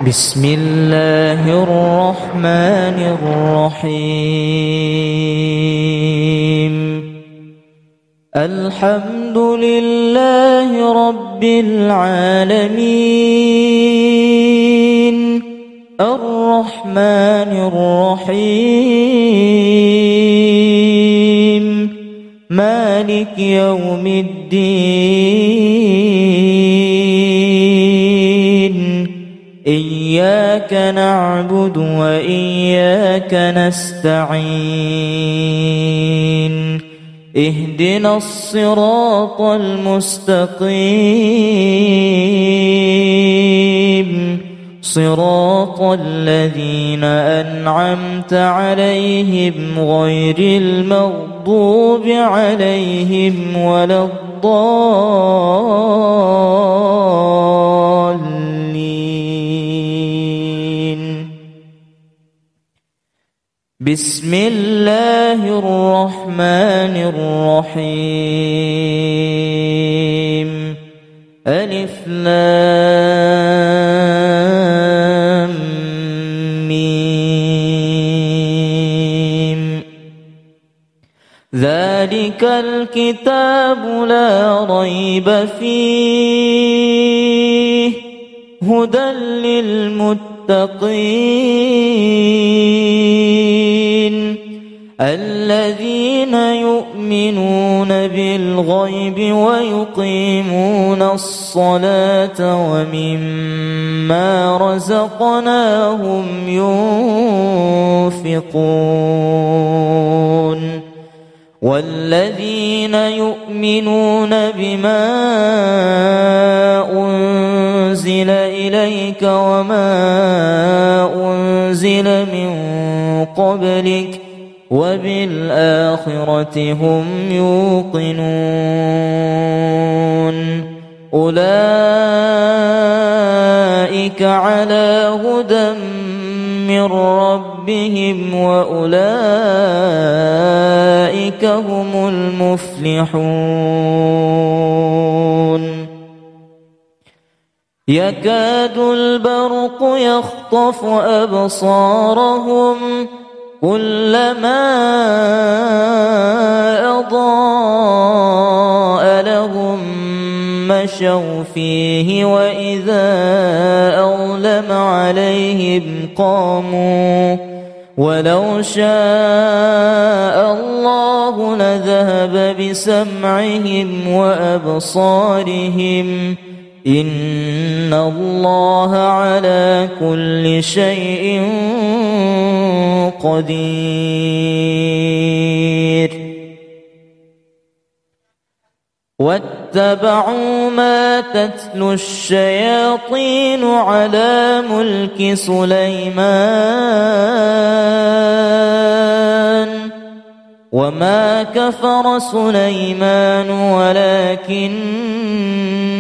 بسم الله الرحمن الرحيم. الحمد لله رب العالمين الرحمن الرحيم مالك يوم الدين. إياك نعبد وإياك نستعين. اهدنا الصراط المستقيم صراط الذين أنعمت عليهم غير المغضوب عليهم ولا الضالين. بسم الله الرحمن الرحيم. ألف لام ميم. ذلك الكتاب لا ريب فيه هدى للمتقين الذين يؤمنون بالغيب ويقيمون الصلاة ومما رزقناهم ينفقون والذين يؤمنون بما أنزل إليك وما أنزل من قبلك وبالآخرة هم يوقنون. أولئك على هدى من ربهم وأولئك هم المفلحون. يكاد البرق يخطف أبصارهم كلما أضاء لهم مشوا فيه وإذا أظلم عليهم قاموا ولو شاء الله لذهب بسمعهم وأبصارهم إن الله على كل شيء قدير. واتبعوا ما تتلو الشياطين على ملك سليمان وما كفر سليمان ولكن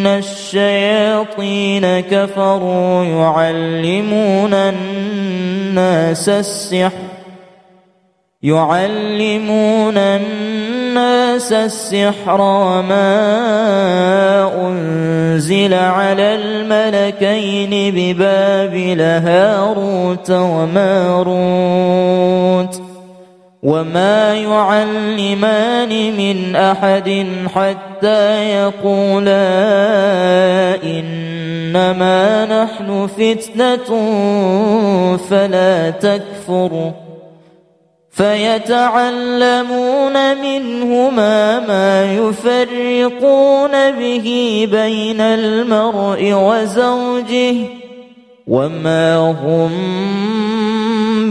الشياطين كفروا يعلمون الناس السحر وما أنزل على الملكين ببابل هاروت وماروت وما يعلمان من أحد حتى يقولا إنما نحن فتنة فلا تكفر فيتعلمون منهما ما يفرقون به بين المرء وزوجه وما هم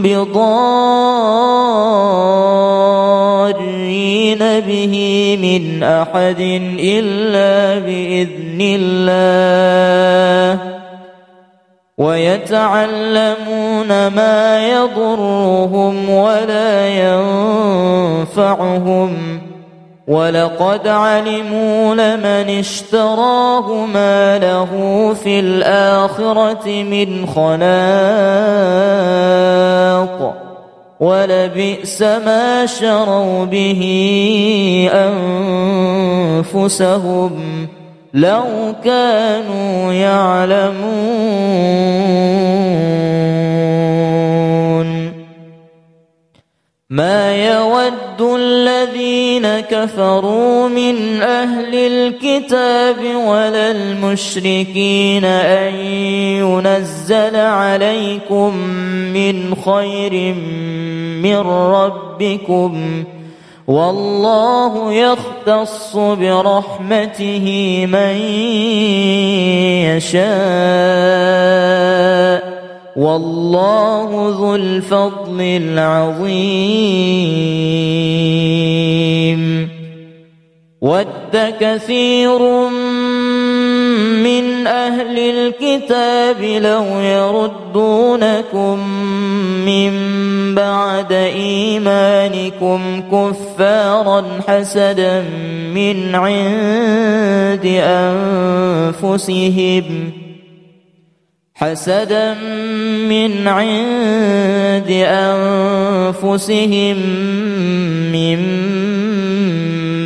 بضارين به من أحد إلا بإذن الله ويتعلمون ما يضرهم ولا ينفعهم ولقد علموا لمن اشتراه ما له في الآخرة من خلاق ولبئس ما شروا به أنفسهم لو كانوا يعلمون. ما يود الذين كفروا من أهل الكتاب ولا المشركين أن ينزل عليكم من خير من ربكم، والله يختص برحمته من يشاء، والله ذو الفضل العظيم. ود كثير من أهل الكتاب لو يردونكم من بعد إيمانكم كفارا حسدا من عند أنفسهم من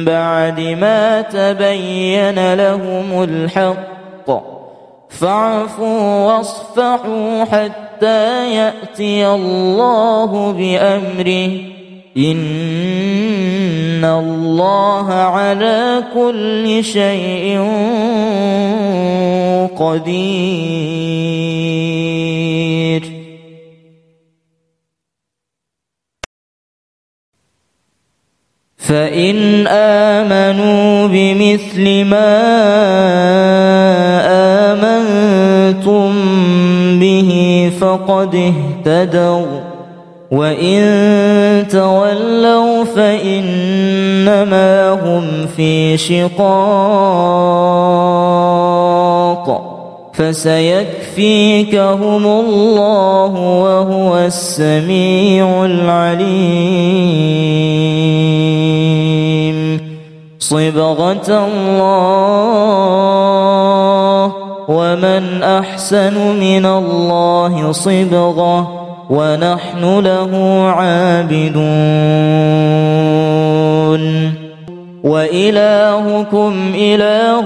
بعد ما تبين لهم الحق، فاعفوا واصفحوا حتى يأتي الله بأمره، إن الله على كل شيء قدير. فإن آمنوا بمثل ما آمنتم به فقد اهتدوا، وإن تولوا فإنما هم في شقاق، فسيكفيكهم الله وهو السميع العليم. صبغة الله، ومن أحسن من الله صبغة، ونحن له عابدون. وإلهكم إله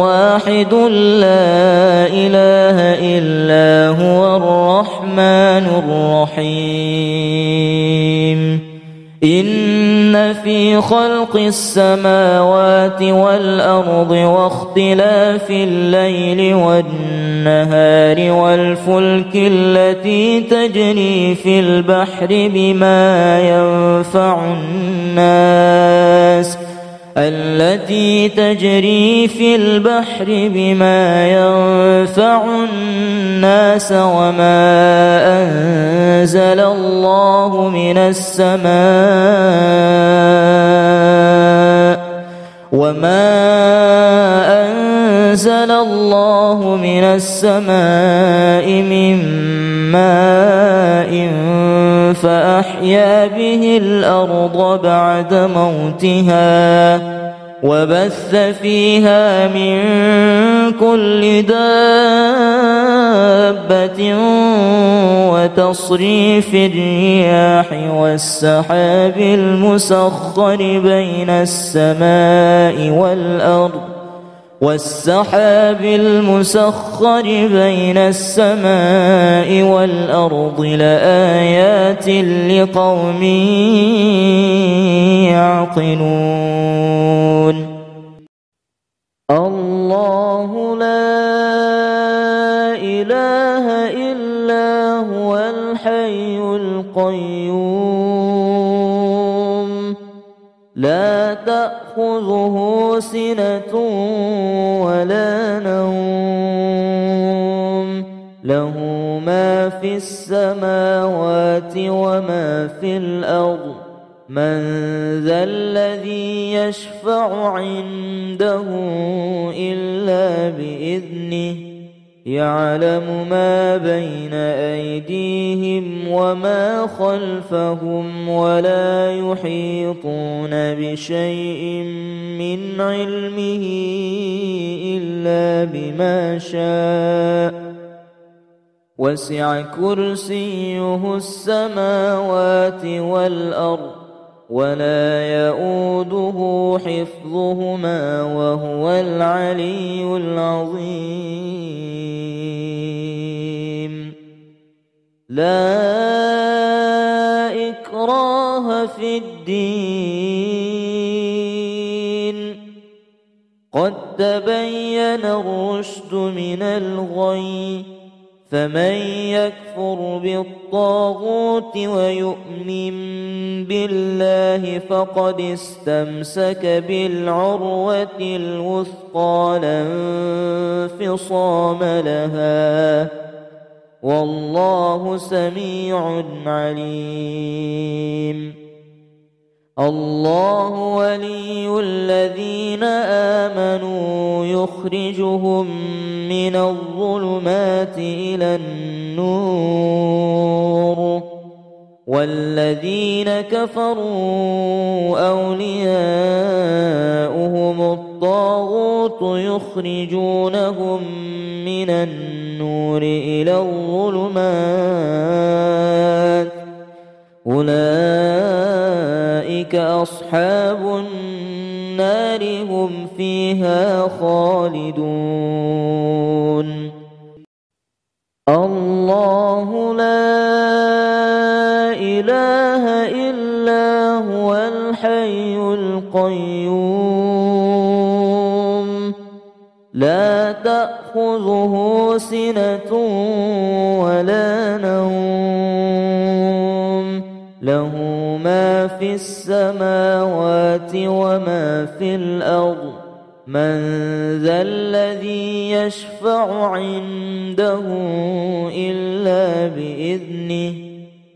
واحد لا إله إلا هو الرحمن الرحيم. إن في خلق السماوات والأرض واختلاف الليل والنهار والفلك التي تجري في البحر بما ينفع الناس وما أنزل الله من السماء من ماء فأحيا به الأرض بعد موتها، وبث فيها من كل دابة، وتصريف الرياح والسحاب المسخر بين السماء والأرض لآيات لقوم يعقلون. الله لا إله إلا هو الحي القيوم، لا تأخذه سنة ولا نوم، له ما في السماوات وما في الأرض. من ذا الذي يشفع عنده إلا بإذنه، يعلم ما بين أيديهم وما خلفهم، ولا يحيطون بشيء من علمه إلا بما شاء، وسع كرسيه السماوات والأرض، ولا يؤوده حفظهما، وهو العلي العظيم. لا إكراه في الدين قد تبين الرشد من الغي فمن يكفر بالطاغوت ويؤمن بالله فقد استمسك بالعروة الوثقى لا انفصام لها والله سميع عليم. الله ولي الذين آمنوا يخرجهم من الظلمات إلى النور والذين كفروا أولياؤهم الطاغوت يخرجونهم من النور إلى الظلمات أولئك أصحاب النار هم فيها خالدون. الله لا إله إلا هو الحي القيوم لا تأخذه سنة ولا نوم له ما في السماوات وما في الأرض من ذا الذي يشفع عنده إلا بإذنه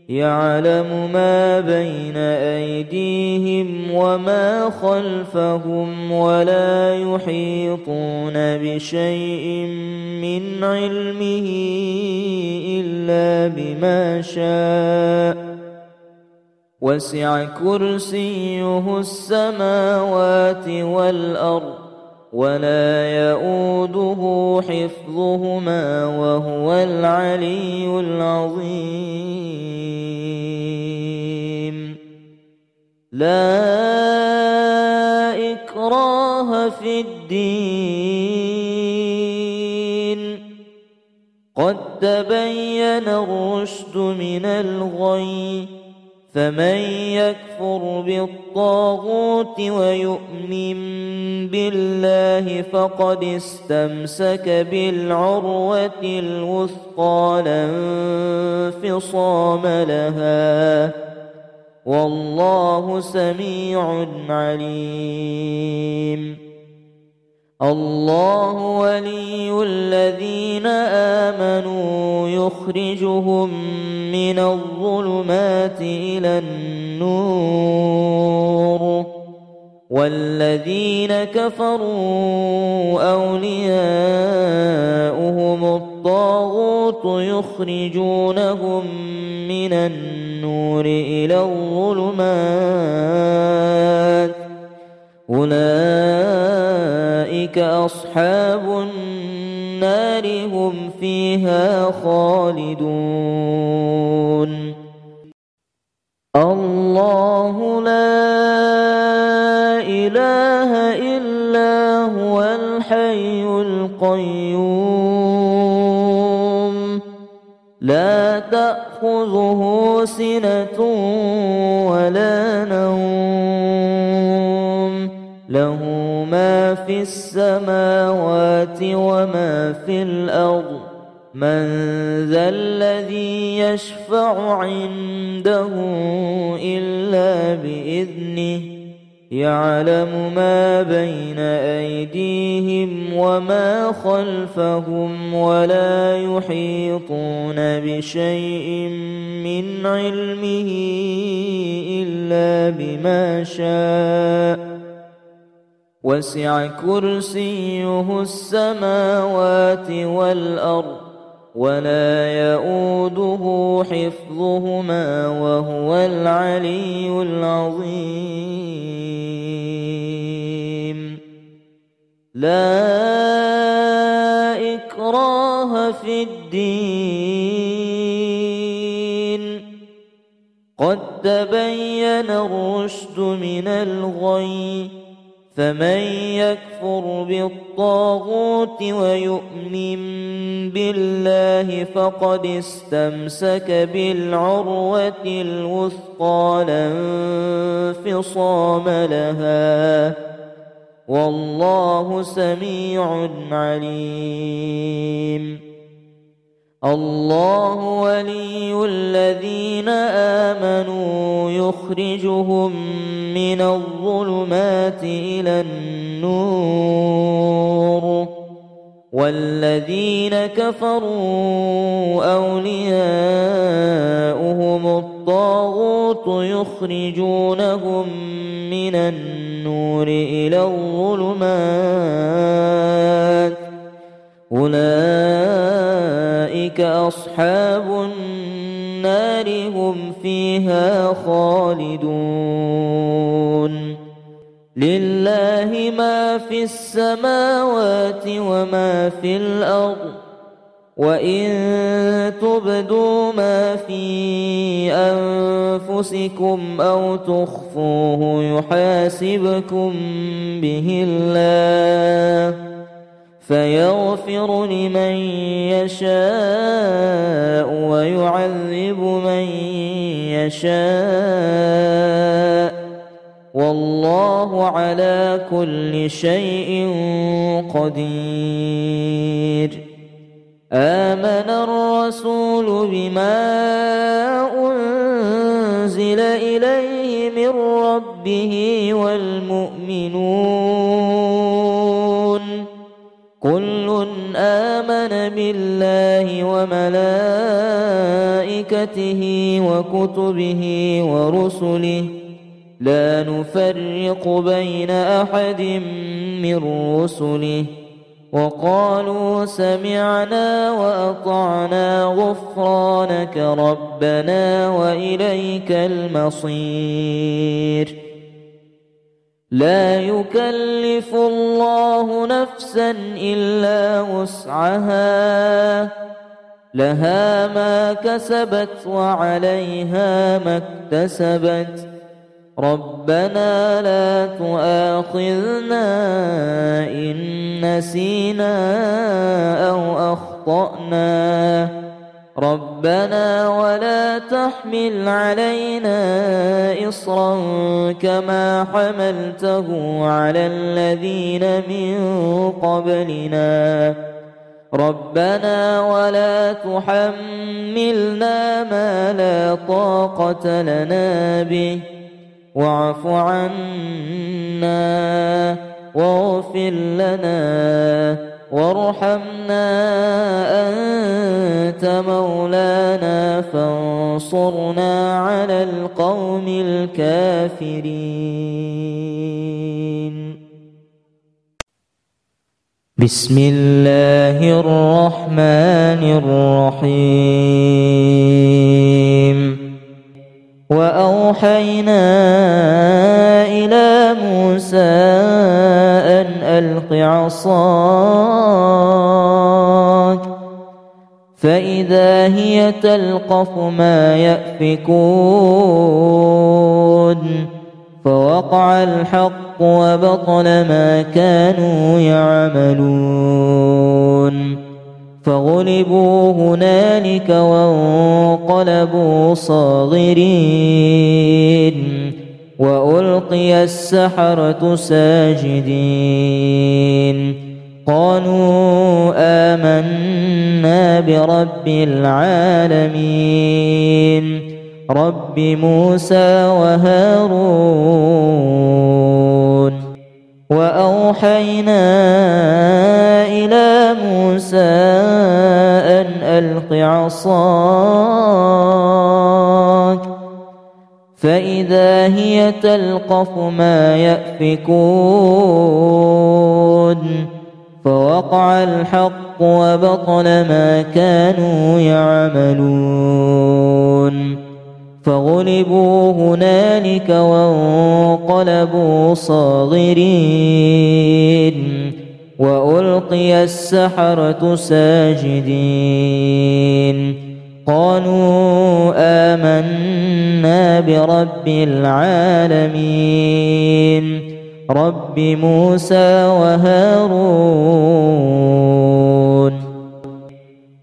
يعلم ما بين أيديهم وما خلفهم ولا يحيطون بشيء من علمه إلا بما شاء وسع كرسيه السماوات والأرض ولا يؤوده حفظهما وهو العلي العظيم. لا إكراه في الدين قد تبين الرشد من الغي فمن يكفر بالطاغوت ويؤمن بالله فقد استمسك بالعروة الوثقى لا انفصام لها والله سميع عليم. الله ولي الذين آمنوا يخرجهم من الظلمات إلى النور والذين كفروا أولياؤهم الطاغوت يخرجونهم من النور إلى الظلمات أولئك أصحاب النار هم فيها خالدون. الله لا إله إلا هو الحي القيوم لا تأخذه سنة ولا نوم له ما في السماوات وما في الأرض من ذا الذي يشفع عنده إلا بإذنه يعلم ما بين أيديهم وما خلفهم ولا يحيطون بشيء من علمه إلا بما شاء وسع كرسيه السماوات والأرض ولا يؤوده حفظهما وهو العلي العظيم. لا إكراه في الدين قد تبين الرشد من الغي فمن يكفر بالطاغوت ويؤمن بالله فقد استمسك بالعروة الوثقى لا انفصام لها والله سميع عليم. الله ولي الذين آمنوا يخرجهم من الظلمات إلى النور والذين كفروا أولياؤهم الطاغوت يخرجونهم من النور إلى الظلمات أولئك أصحاب النار هم فيها خالدون. لله ما في السماوات وما في الأرض وإن تبدوا ما في أنفسكم أو تخفوه يحاسبكم به الله فيغفر لمن يشاء ويعذب من يشاء والله على كل شيء قدير. آمن الرسول بما أنزل إليه من ربه والمؤمنون كل آمن بالله وملائكته وكتبه ورسله لا نفرق بين أحد من رسله وقالوا سمعنا وأطعنا غفرانك ربنا وإليك المصير. لا يكلف الله نفسا إلا وسعها لها ما كسبت وعليها ما اكتسبت ربنا لا تؤاخذنا إن نسينا أو أخطأنا ربنا ولا تحمل علينا إصرا كما حملته على الذين من قبلنا ربنا ولا تحملنا ما لا طاقة لنا به واعف عنا واغفر لنا وارحمنا أنت مولانا فانصرنا على القوم الكافرين. بسم الله الرحمن الرحيم. وأوحينا إلى موسى أن ألق عصاك فإذا هي تلقف ما يأفكون فوقع الحق وبطل ما كانوا يعملون فغلبوا هنالك وانقلبوا صاغرين وألقي السحرة ساجدين قالوا آمنا برب العالمين رب موسى وهارون. وأوحينا إلى موسى أن ألق عصاك فإذا هي تلقف ما يأفكون فوقع الحق وبطل ما كانوا يعملون فغلبوا هنالك وانقلبوا صاغرين وألقي السحرة ساجدين قالوا آمنا برب العالمين رب موسى وهارون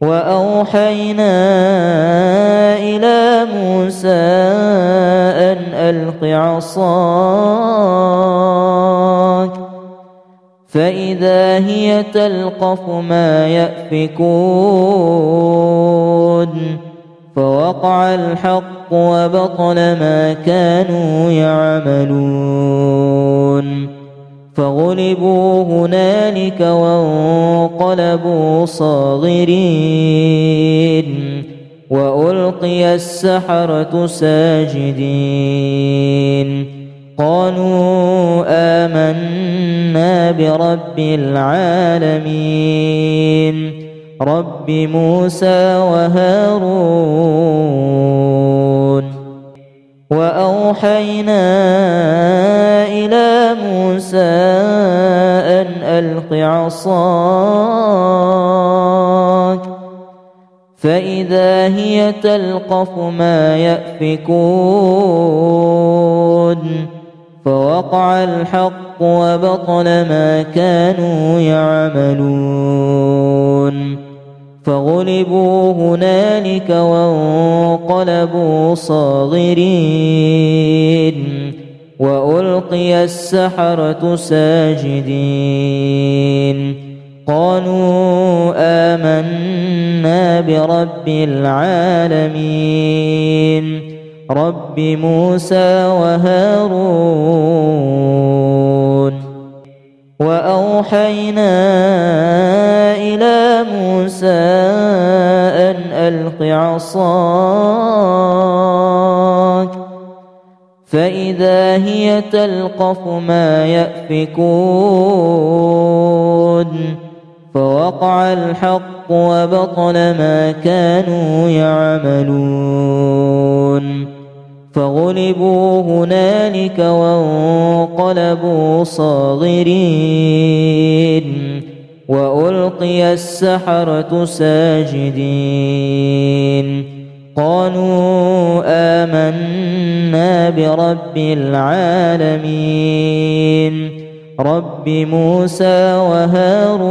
وأوحينا إلى موسى أن ألق عصاك فإذا هي تلقف ما يأفكون فوقع الحق وبطل ما كانوا يعملون فغلبوا هنالك وانقلبوا صاغرين وألقي السحرة ساجدين قالوا آمنا برب العالمين رب موسى وهارون وأوحينا إلى موسى أن ألق عصاك فإذا هي تلقف ما يأفكون فوقع الحق وبطل ما كانوا يعملون فغلبوا هنالك وانقلبوا صاغرين وألقي السحرة ساجدين قالوا آمنا برب العالمين رب موسى وهارون وأوحينا إلى موسى أن ألق عصاك فإذا هي تلقف ما يأفكون فوقع الحق وبطل ما كانوا يعملون فغلبوا هنالك وانقلبوا صاغرين وألقي السحرة ساجدين قالوا آمنا برب العالمين رب موسى وهارون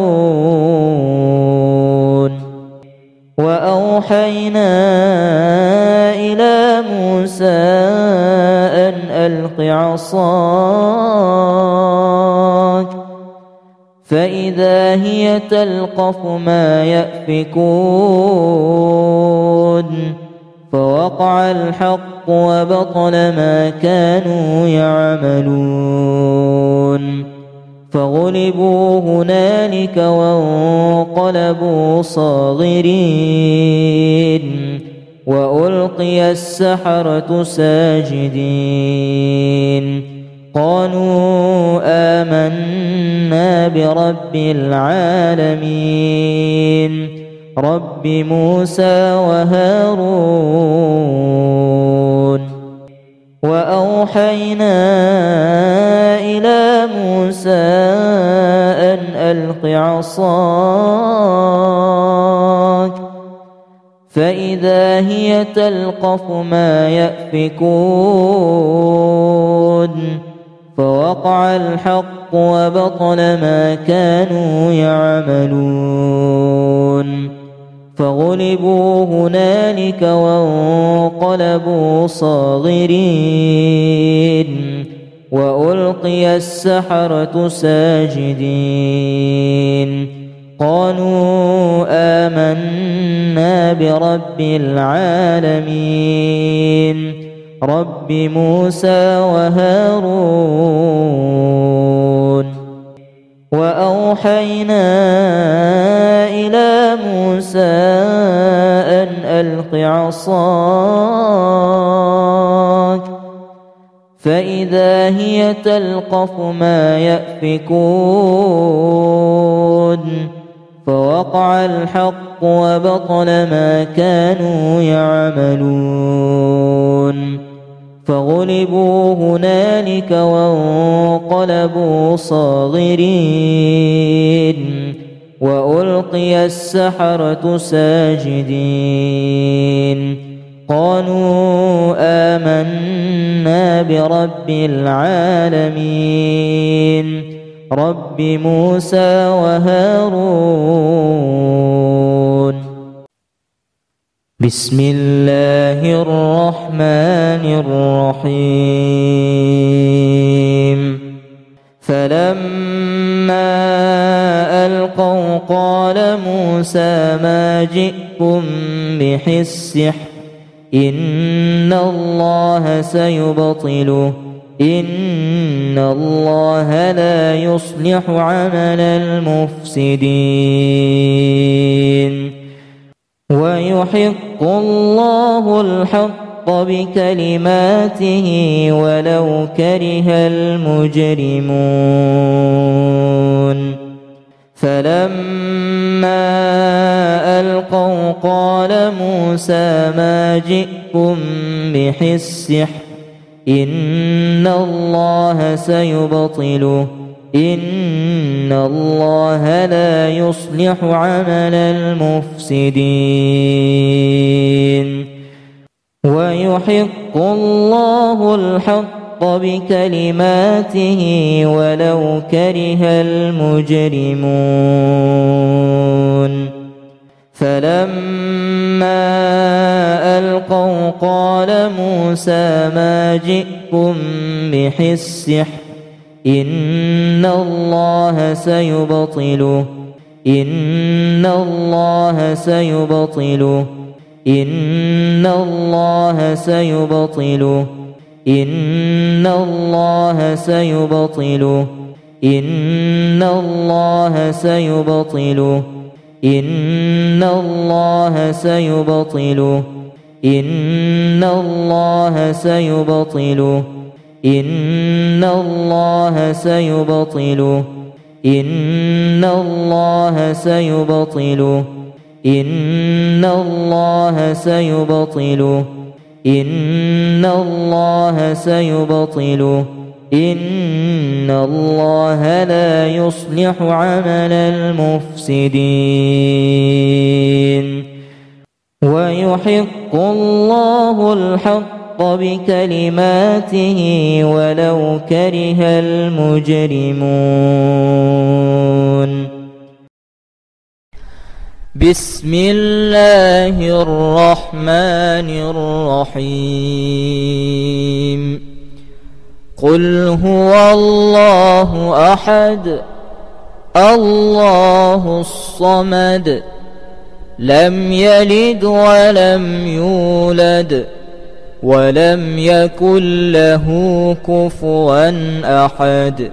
وأوحينا إلى موسى أن ألق عصاك فإذا هي تلقف ما يأفكون فوقع الحق وبطل ما كانوا يعملون فغلبوا هنالك وانقلبوا صاغرين وألقي السحرة ساجدين قالوا آمنا برب العالمين رب موسى وهارون وأوحينا إلى موسى أن ألق عصاك فإذا هي تلقف ما يأفكون فوقع الحق وبطل ما كانوا يعملون فغلبوا هنالك وانقلبوا صاغرين وألقي السحرة ساجدين قالوا آمنا برب العالمين رب موسى وهارون وأوحينا إلى موسى أن ألق عصاك فإذا هي تلقف ما يأفكون فوقع الحق وبطل ما كانوا يعملون فغلبوا هنالك وانقلبوا صاغرين وألقي السحرة ساجدين قالوا آمنا برب العالمين رب موسى وهارون. بسم الله الرحمن الرحيم. فلما ألقوا قال موسى ما جئتم به السحر إن الله سيبطله إن الله لا يصلح عمل المفسدين ويحق الله الحق بكلماته ولو كره المجرمون. فلما ألقوا قال موسى ما جئتم به السحر إن الله سيبطله إن الله لا يصلح عمل المفسدين ويحق الله الحق بكلماته ولو كره المجرمون. فلما ألقوا قال موسى ما جئتم به السحر إن الله سيبطله إن الله سيبطله إن الله سيبطله إن الله سيبطله إن الله سيبطله إن الله سيبطله إن الله سيبطله إن الله سيبطله إن الله سيبطله إن الله سيبطله إن الله سيبطله إن الله لا يصلح عمل المفسدين ويحق الله الحق بكلماته ولو كره المجرمون. بسم الله الرحمن الرحيم. قل هو الله أحد الله الصمد لم يلد ولم يولد ولم يكن له كفوا أحد.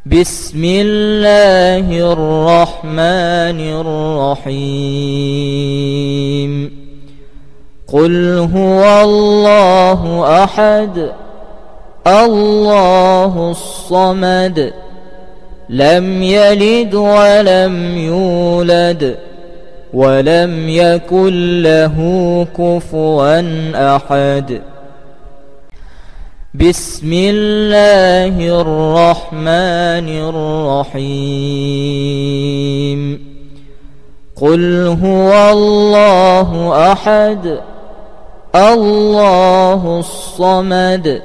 بسم الله الرحمن الرحيم. قل هو الله أحد الله الصمد لم يلد ولم يولد ولم يكن له كفوا أحد. بسم الله الرحمن الرحيم. قل هو الله أحد الله الصمد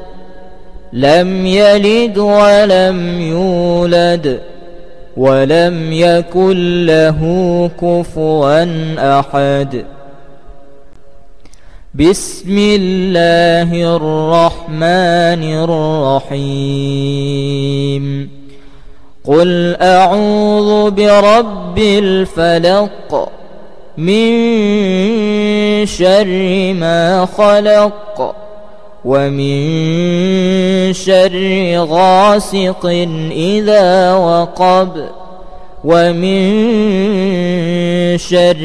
لم يلد ولم يولد ولم يكن له كفوا أحد. بسم الله الرحمن الرحيم. قل أعوذ برب الفلق من شر ما خلق ومن شر غاسق إذا وقب ومن شر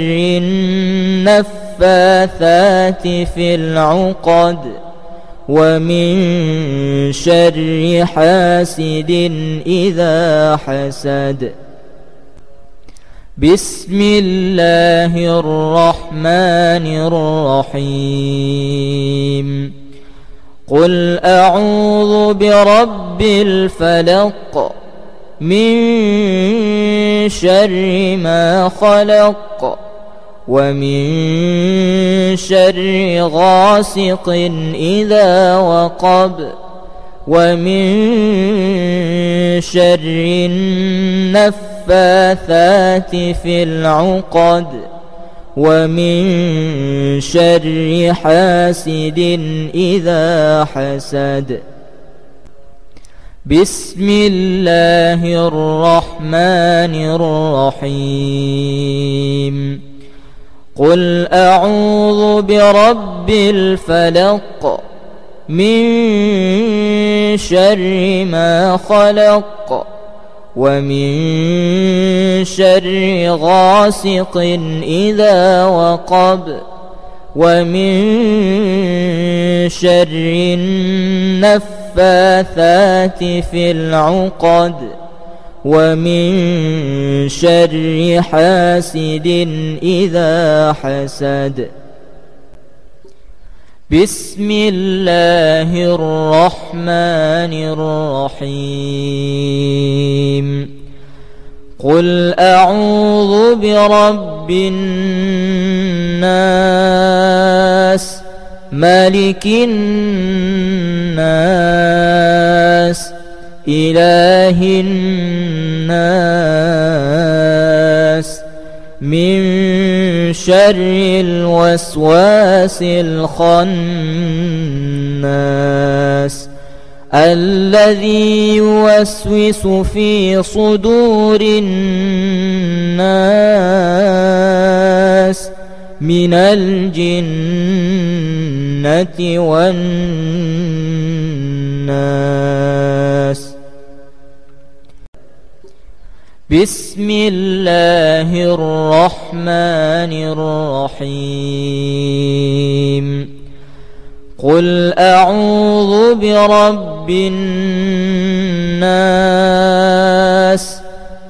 النفاثات في العقد ومن شر حاسد إذا حسد. بسم الله الرحمن الرحيم. قل أعوذ برب الفلق من شر ما خلق ومن شر غاسق إذا وقب ومن شر النفاثات في العقد ومن شر حاسد إذا حسد. بسم الله الرحمن الرحيم. قل أعوذ برب الفلق من شر ما خلق ومن شر غاسق إذا وقب ومن شر النفاثات في العقد ومن شر حاسد إذا حسد. بسم الله الرحمن الرحيم. قل أعوذ برب الناس ملك الناس إله الناس من شر الوسواس الخناس الذي يوسوس في صدور الناس من الجنة والناس. بسم الله الرحمن الرحيم. قل أعوذ برب الناس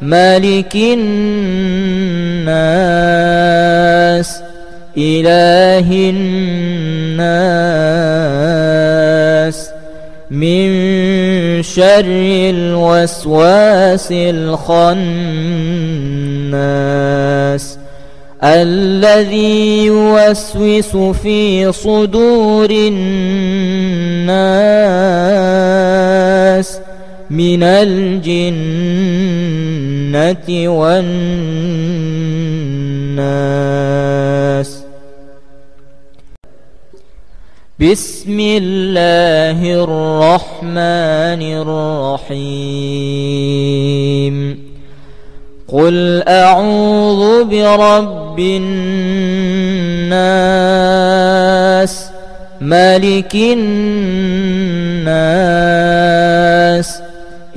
ملك الناس إله الناس من شر الوسواس الخناس الذي يوسوس في صدور الناس من الجنة والناس. بسم الله الرحمن الرحيم. قل أعوذ برب الناس ملك الناس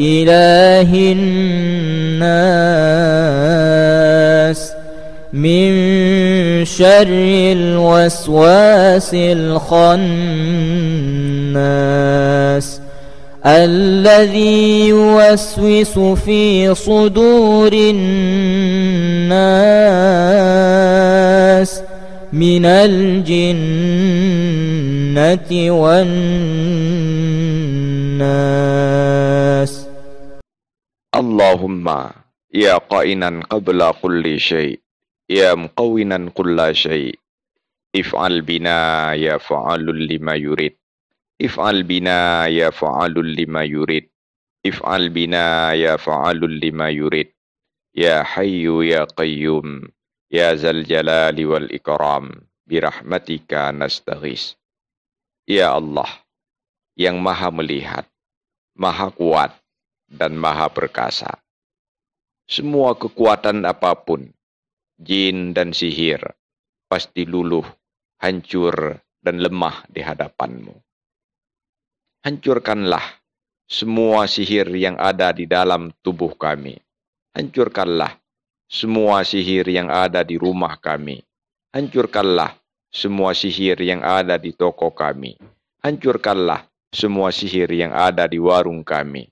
إله الناس من شر الوسواس الخناس الذي يوسوس في صدور الناس من الجنة والناس. اللهم يا قائنا قبل كل شيء يا مقونا كل شيء افعل بنا يا فعال لما يريد افعل بنا يا فعال لما يريد افعل بنا يا فعال لما يريد يا حي يا قيوم يا ذا الجلال والإكرام برحمتك نستغيث. Ya Allah yang maha melihat, maha kuat, dan maha perkasa. Semua kekuatan apapun, jin dan sihir, pasti luluh, hancur, dan lemah di hadapanmu. Hancurkanlah semua sihir yang ada di dalam tubuh kami. Hancurkanlah semua sihir yang ada di rumah kami. Hancurkanlah semua sihir yang ada di toko kami. Hancurkanlah semua sihir yang ada di warung kami.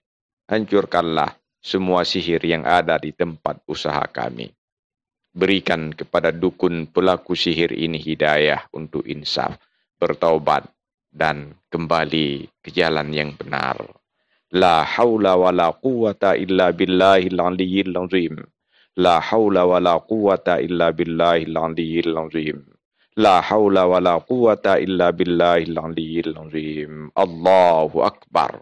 Hancurkanlah semua sihir yang ada di tempat usaha kami. Berikan kepada dukun pelaku sihir ini hidayah untuk insaf, bertaubat, dan kembali ke jalan yang benar. La haula wa la quwata illa billahil aliyyil azim. La haula wa la quwata illa billahil aliyyil azim. La haula wa la quwata illa billahil aliyyil azim. Allahu Akbar.